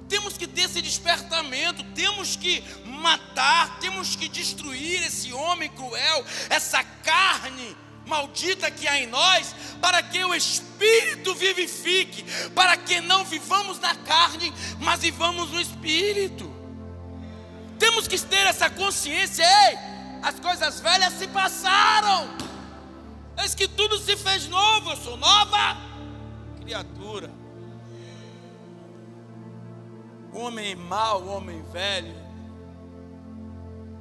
Temos que ter esse despertamento, temos que matar, temos que destruir esse homem cruel, essa carne maldita que há em nós, para que o Espírito vivifique, para que não vivamos na carne, mas vivamos no Espírito. Temos que ter essa consciência, ei, as coisas velhas se passaram, eis que tudo se fez novo, eu sou nova criatura. O homem mau, o homem velho,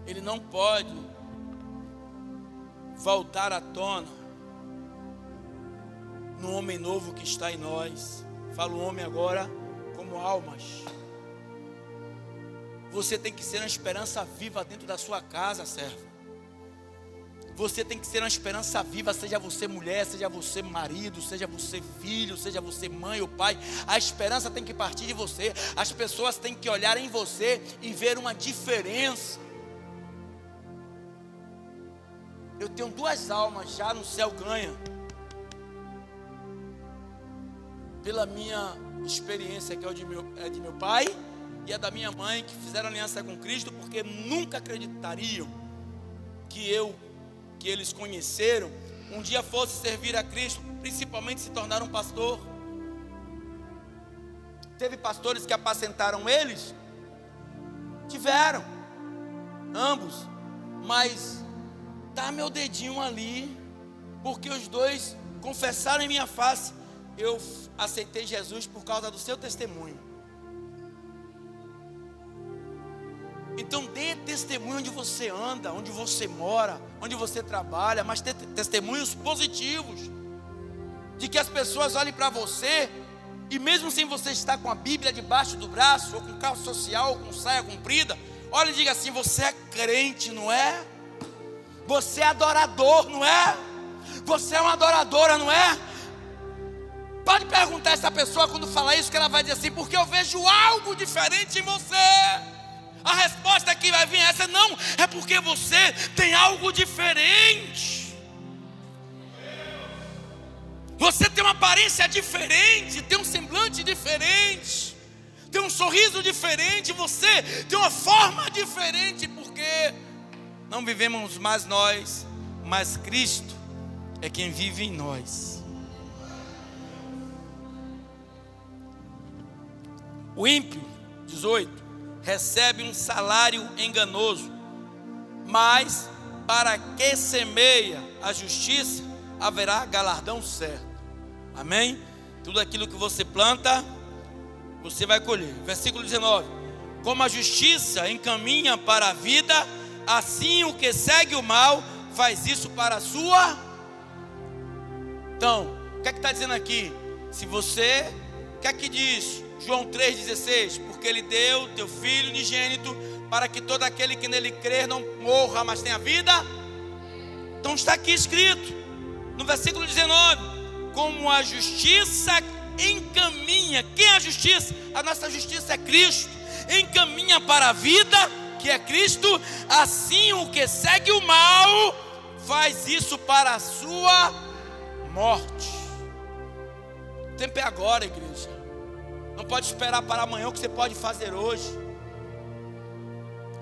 ele não pode voltar à tona no homem novo que está em nós. Falo homem agora como almas. Você tem que ser uma esperança viva dentro da sua casa, servo. Você tem que ser uma esperança viva, seja você mulher, seja você marido, seja você filho, seja você mãe ou pai. A esperança tem que partir de você. As pessoas têm que olhar em você e ver uma diferença. Eu tenho 2 almas já no céu ganha, pela minha experiência, que é de meu pai e a da minha mãe, que fizeram aliança com Cristo, porque nunca acreditariam que eles conheceram, um dia fosse servir a Cristo, principalmente se tornar um pastor. Teve pastores que apacentaram eles? Tiveram, ambos. Mas dá meu dedinho ali, porque os dois confessaram em minha face: eu aceitei Jesus por causa do seu testemunho. Então dê testemunho onde você anda, onde você mora, onde você trabalha, mas dê testemunhos positivos, de que as pessoas olhem para você, e mesmo sem você estar com a Bíblia debaixo do braço, ou com carro social, ou com saia comprida, olha e diga assim: você é crente, não é? Você é adorador, não é? Você é uma adoradora, não é? Pode perguntar a essa pessoa quando falar isso, que ela vai dizer assim: porque eu vejo algo diferente em você. A resposta que vai vir é essa: não, é porque você tem algo diferente. Você tem uma aparência diferente, tem um semblante diferente, tem um sorriso diferente, você tem uma forma diferente, porque não vivemos mais nós, mas Cristo é quem vive em nós. O ímpio, 18, recebe um salário enganoso, mas para que semeia a justiça, haverá galardão certo. Amém? Tudo aquilo que você planta, você vai colher. Versículo 19: como a justiça encaminha para a vida, assim o que segue o mal, faz isso para a sua. Então, o que é que está dizendo aqui? Se você, o que é que diz João 3,16? Porque Ele deu teu Filho unigênito, para que todo aquele que nele crer não morra, mas tenha vida. Então está aqui escrito, no versículo 19: como a justiça encaminha. Quem é a justiça? A nossa justiça é Cristo. Encaminha para a vida, que é Cristo, assim o que segue o mal, faz isso para a sua morte. O tempo é agora, igreja. Não pode esperar para amanhã o que você pode fazer hoje.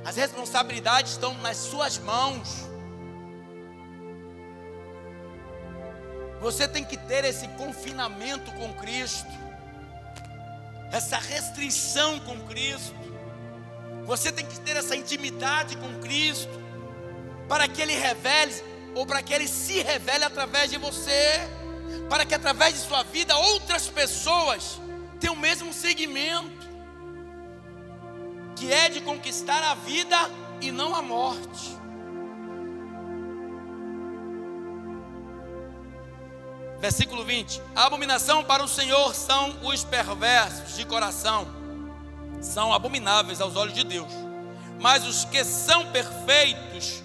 As responsabilidades estão nas suas mãos. Você tem que ter esse confinamento com Cristo, essa restrição com Cristo. Você tem que ter essa intimidade com Cristo, para que Ele revele, ou para que Ele se revele através de você, para que através de sua vida outras pessoas tenham o mesmo segmento, que é de conquistar a vida e não a morte. Versículo 20: a abominação para o Senhor são os perversos de coração, são abomináveis aos olhos de Deus, mas os que são perfeitos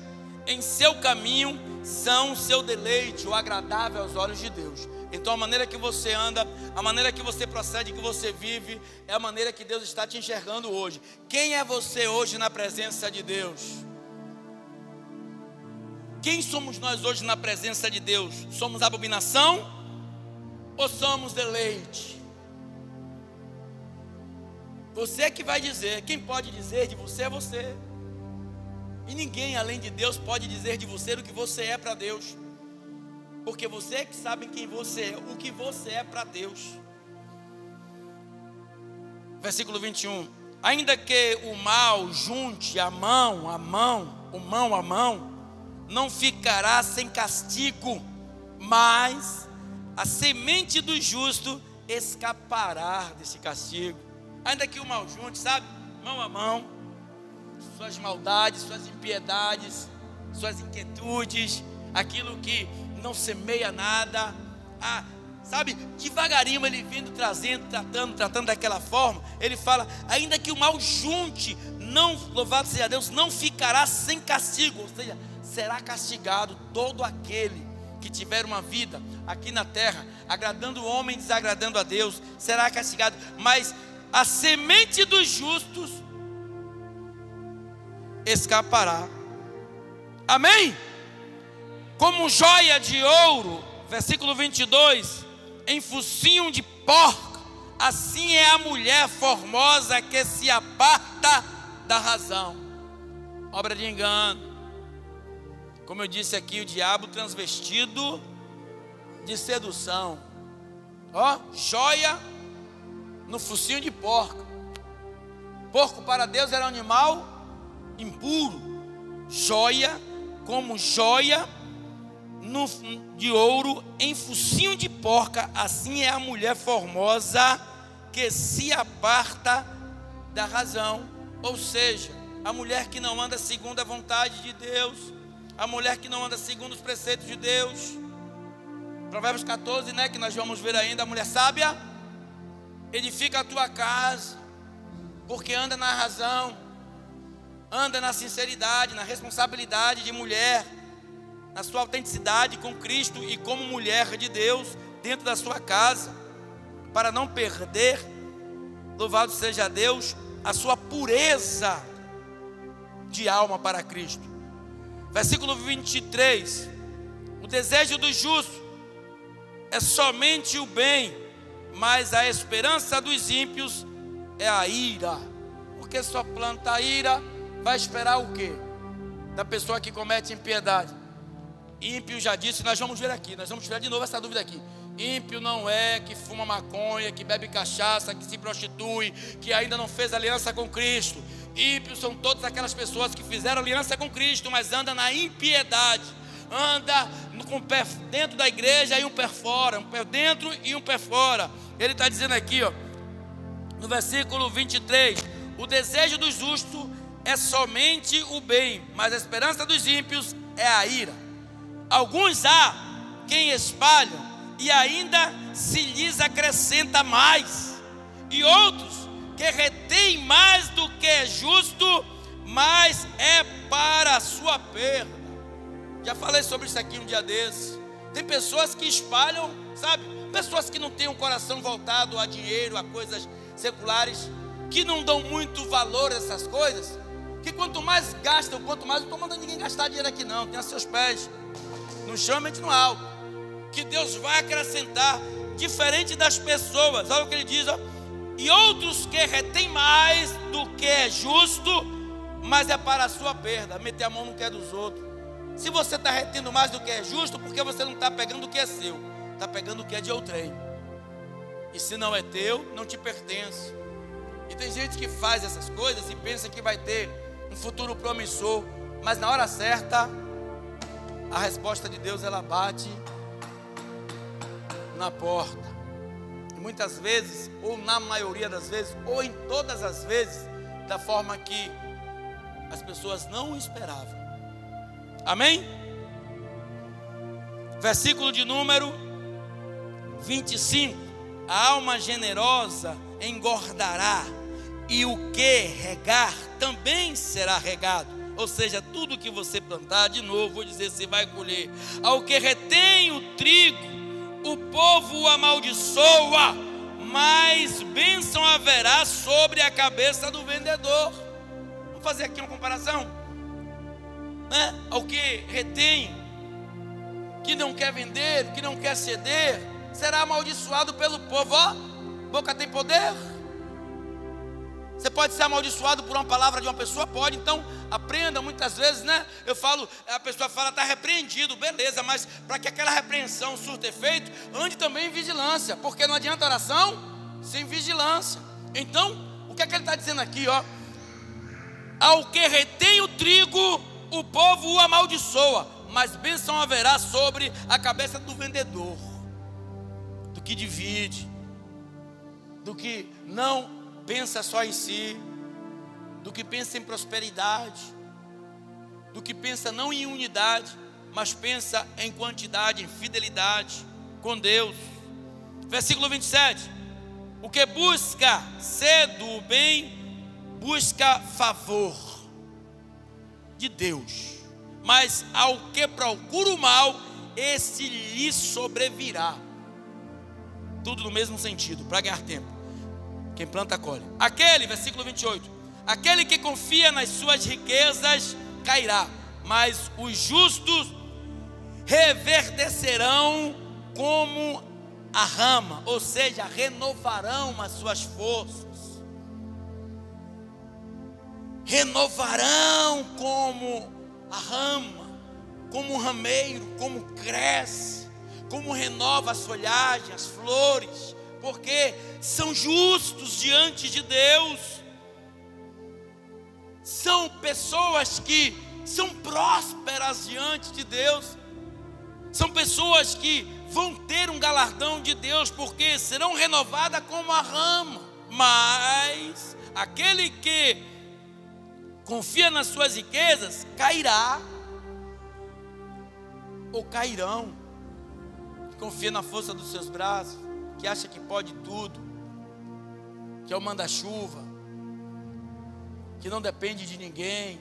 em seu caminho são o seu deleite, o agradável aos olhos de Deus. Então a maneira que você anda, a maneira que você procede, que você vive, é a maneira que Deus está te enxergando hoje. Quem é você hoje na presença de Deus? Quem somos nós hoje na presença de Deus? Somos abominação ou somos deleite? Você que vai dizer. Quem pode dizer de você é você. E ninguém além de Deus pode dizer de você o que você é para Deus, porque você que sabe quem você é, o que você é para Deus. Versículo 21: ainda que o mal junte a mão, o mão a mão, não ficará sem castigo, mas a semente do justo escapará desse castigo. Ainda que o mal junte, sabe, mão a mão, suas maldades, suas impiedades, suas inquietudes, aquilo que não semeia nada, sabe, devagarinho ele vindo trazendo, tratando daquela forma. Ele fala: ainda que o mal junte, não, louvado seja Deus, não ficará sem castigo, ou seja, será castigado todo aquele que tiver uma vida aqui na terra, agradando o homem, desagradando a Deus, será castigado. Mas a semente dos justos escapará. Amém? Como joia de ouro, versículo 22, em focinho de porco, assim é a mulher formosa que se aparta da razão. Obra de engano. Como eu disse aqui, o diabo transvestido de sedução. Ó, joia no focinho de porco. Porco para Deus era um animal impuro. Joia, como joia de ouro em focinho de porca, assim é a mulher formosa que se aparta da razão. Ou seja, a mulher que não anda segundo a vontade de Deus, a mulher que não anda segundo os preceitos de Deus. Provérbios 14, né, que nós vamos ver ainda. A mulher sábia edifica a tua casa, porque anda na razão, anda na sinceridade, na responsabilidade de mulher, na sua autenticidade com Cristo e como mulher de Deus dentro da sua casa, para não perder, louvado seja Deus, a sua pureza de alma para Cristo. Versículo 23: o desejo do justo é somente o bem, mas a esperança dos ímpios é a ira. Porque só planta a ira, vai esperar o quê? Da pessoa que comete impiedade. Ímpio, já disse, nós vamos ver aqui, nós vamos tirar de novo essa dúvida aqui. Ímpio não é que fuma maconha, que bebe cachaça, que se prostitui, que ainda não fez aliança com Cristo. Ímpios são todas aquelas pessoas que fizeram aliança com Cristo, mas andam na impiedade. Anda com o pé dentro da igreja e um pé fora, um pé dentro e um pé fora. Ele está dizendo aqui, ó, no versículo 23: o desejo do justo é somente o bem, mas a esperança dos ímpios é a ira. Alguns há quem espalham e ainda se lhes acrescenta mais, e outros que retêm mais do que é justo, mas é para a sua perda. Já falei sobre isso aqui um dia desses. Tem pessoas que espalham, sabe? Pessoas que não têm um coração voltado a dinheiro, a coisas seculares, que não dão muito valor a essas coisas, que quanto mais gastam, quanto mais, não estou mandando ninguém gastar dinheiro aqui não, tem a seus pés, no chão, mente no alto, que Deus vai acrescentar, diferente das pessoas. Olha o que ele diz, ó: e outros que retêm mais do que é justo, mas é para a sua perda. Meter a mão no que é dos outros. Se você está retendo mais do que é justo, porque você não está pegando o que é seu, está pegando o que é de outrem, e se não é teu, não te pertence. E tem gente que faz essas coisas e pensa que vai ter um futuro promissor, mas na hora certa, a resposta de Deus, ela bate na porta. E muitas vezes, ou na maioria das vezes, ou em todas as vezes, da forma que as pessoas não esperavam. Amém? Versículo de número 25: a alma generosa engordará, e o que regar também será regado. Ou seja, tudo que você plantar, de novo vou dizer, você vai colher. Ao que retém o trigo, o povo o amaldiçoa, mas bênção haverá sobre a cabeça do vendedor. Vamos fazer aqui uma comparação, né? Ao que retém, que não quer vender, que não quer ceder, será amaldiçoado pelo povo. Ó, boca tem poder. Você pode ser amaldiçoado por uma palavra de uma pessoa? Pode. Então aprenda. Muitas vezes, né, eu falo, a pessoa fala, está repreendido, beleza, mas para que aquela repreensão surta efeito, ande também em vigilância, porque não adianta oração sem vigilância. Então, o que é que ele está dizendo aqui, ó? Ao que retém o trigo, o povo o amaldiçoa, mas bênção haverá sobre a cabeça do vendedor, do que divide, do que não pensa só em si, do que pensa em prosperidade, do que pensa não em unidade, mas pensa em quantidade, em fidelidade com Deus. Versículo 27: o que busca ser do bem, busca favor de Deus, mas ao que procura o mal, esse lhe sobrevirá. Tudo no mesmo sentido, para ganhar tempo. Quem planta, colhe. Aquele, versículo 28, aquele que confia nas suas riquezas cairá, mas os justos reverdecerão como a rama, ou seja, renovarão as suas forças. Renovarão como a rama, como o rameiro, como cresce, como renova as folhagens, as flores, porque são justos diante de Deus. São pessoas que são prósperas diante de Deus. São pessoas que vão ter um galardão de Deus, porque serão renovadas como a rama. Mas aquele que confia nas suas riquezas cairá, ou cairão. Que confia na força dos seus braços, que acha que pode tudo, que é o manda-chuva, que não depende de ninguém,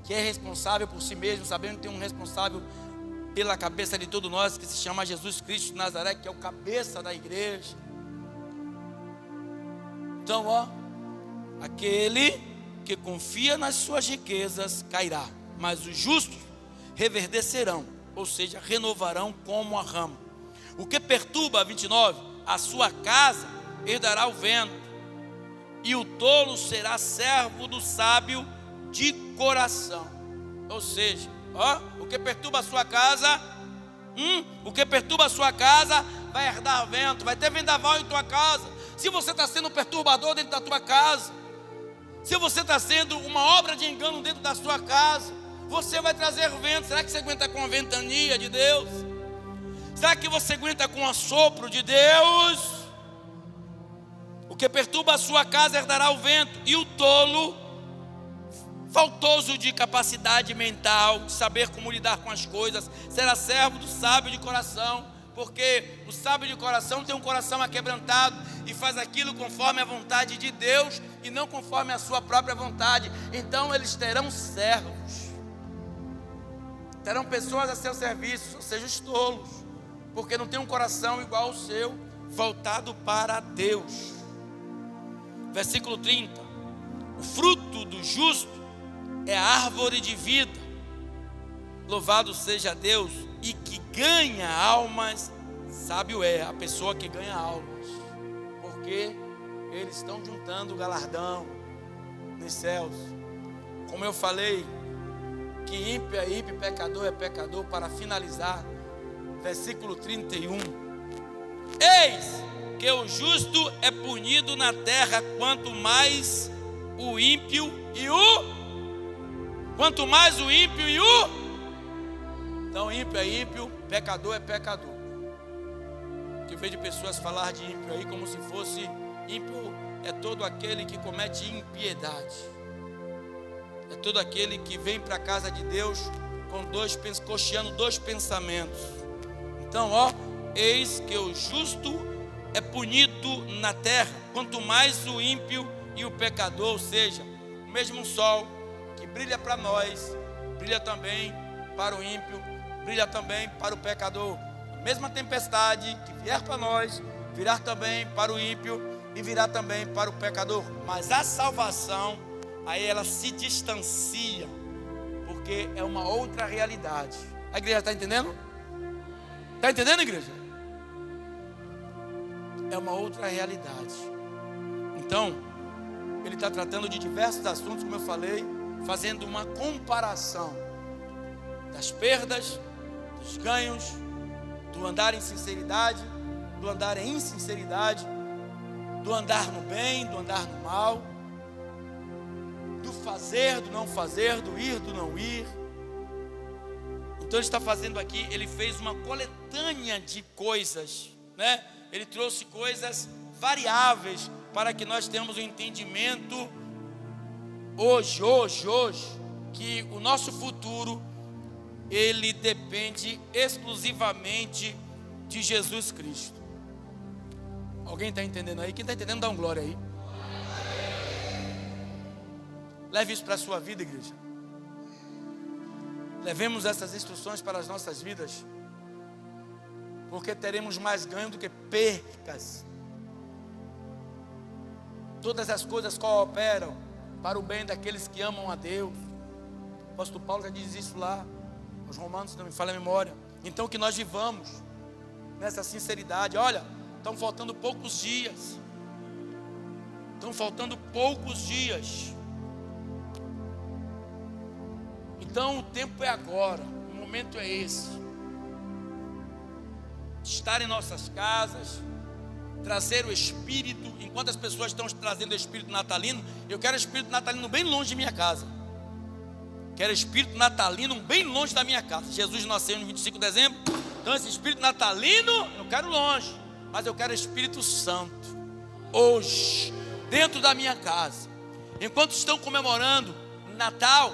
que é responsável por si mesmo, sabendo que tem um responsável pela cabeça de todos nós, que se chama Jesus Cristo de Nazaré, que é o cabeça da igreja. Então, aquele que confia nas suas riquezas cairá, mas os justos reverdecerão, ou seja, renovarão como a rama. O que perturba, 29, a sua casa herdará o vento, e o tolo será servo do sábio de coração. Ou seja, o que perturba a sua casa, o que perturba a sua casa vai herdar vento, vai ter vendaval em tua casa. Se você está sendo um perturbador dentro da tua casa, se você está sendo uma obra de engano dentro da sua casa, você vai trazer vento. Será que você aguenta com a ventania de Deus? Será que você aguenta com o assopro de Deus? O que perturba a sua casa herdará o vento, e o tolo, faltoso de capacidade mental, de saber como lidar com as coisas, será servo do sábio de coração, porque o sábio de coração tem um coração aquebrantado e faz aquilo conforme a vontade de Deus e não conforme a sua própria vontade. Então eles terão servos, terão pessoas a seu serviço, ou seja, os tolos, porque não tem um coração igual ao seu, voltado para Deus. Versículo 30, o fruto do justo é a árvore de vida, louvado seja Deus, e que ganha almas, sábio é a pessoa que ganha almas, porque eles estão juntando o galardão nos céus. Como eu falei, que ímpio é ímpio, pecador é pecador. Para finalizar, versículo 31, eis que o justo é punido na terra, quanto mais o ímpio e o... Então ímpio é ímpio, pecador é pecador. Que vejo pessoas falar de ímpio aí como se fosse... Ímpio é todo aquele que comete impiedade, é todo aquele que vem para a casa de Deus cocheando dois pensamentos. Então, eis que o justo é punido na terra, quanto mais o ímpio e o pecador. Ou seja, o mesmo sol que brilha para nós, brilha também para o ímpio, brilha também para o pecador. A mesma tempestade que vier para nós, virá também para o ímpio e virá também para o pecador. Mas a salvação, aí ela se distancia, porque é uma outra realidade. A igreja está entendendo? Está entendendo, igreja? É uma outra realidade. Então, ele está tratando de diversos assuntos, como eu falei, fazendo uma comparação das perdas, dos ganhos, do andar em sinceridade, do andar em insinceridade, do andar no bem, do andar no mal, do fazer, do não fazer, do ir, do não ir. Então ele está fazendo aqui, ele fez uma coletânea de coisas, né? Ele trouxe coisas variáveis para que nós tenhamos um entendimento hoje, que o nosso futuro, ele depende exclusivamente de Jesus Cristo. Alguém está entendendo aí? Quem está entendendo, dá um glória aí. Leve isso para a sua vida, igreja. Levemos essas instruções para as nossas vidas, porque teremos mais ganho do que percas. Todas as coisas cooperam para o bem daqueles que amam a Deus. O apóstolo Paulo já diz isso lá, os Romanos, se não me falha a memória. Então que nós vivamos nessa sinceridade. Olha, estão faltando poucos dias. Estão faltando poucos dias. Então o tempo é agora, o momento é esse. estar em nossas casas, trazer o espírito. Enquanto as pessoas estão trazendo o espírito natalino, eu quero o espírito natalino bem longe de minha casa. Quero espírito natalino bem longe da minha casa. Jesus nasceu no 25 de dezembro. Então esse espírito natalino eu quero longe, mas eu quero Espírito Santo hoje, dentro da minha casa. Enquanto estão comemorando Natal,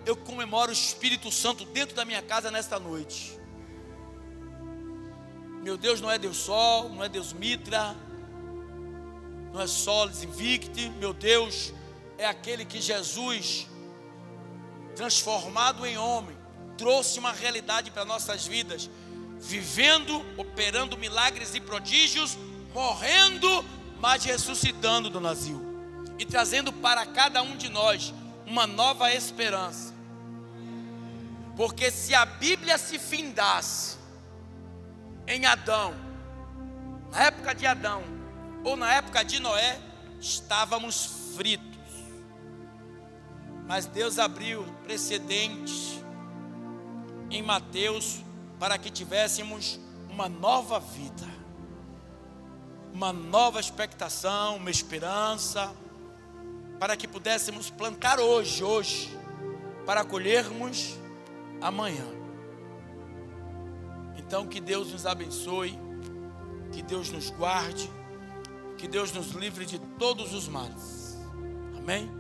eu comemoro o Espírito Santo dentro da minha casa nesta noite. Meu Deus não é Deus Sol, não é Deus Mitra, não é Solis Invicti. Meu Deus é aquele que Jesus, transformado em homem, trouxe uma realidade para nossas vidas, vivendo, operando milagres e prodígios, morrendo, mas ressuscitando, Dona Zil, e trazendo para cada um de nós uma nova esperança. Porque se a Bíblia se findasse em Adão, na época de Adão, ou na época de Noé, estávamos fritos. Mas Deus abriu precedentes em Mateus para que tivéssemos uma nova vida, uma nova expectação, uma esperança, para que pudéssemos plantar hoje, para colhermos amanhã. Então que Deus nos abençoe, que Deus nos guarde, que Deus nos livre de todos os males. Amém?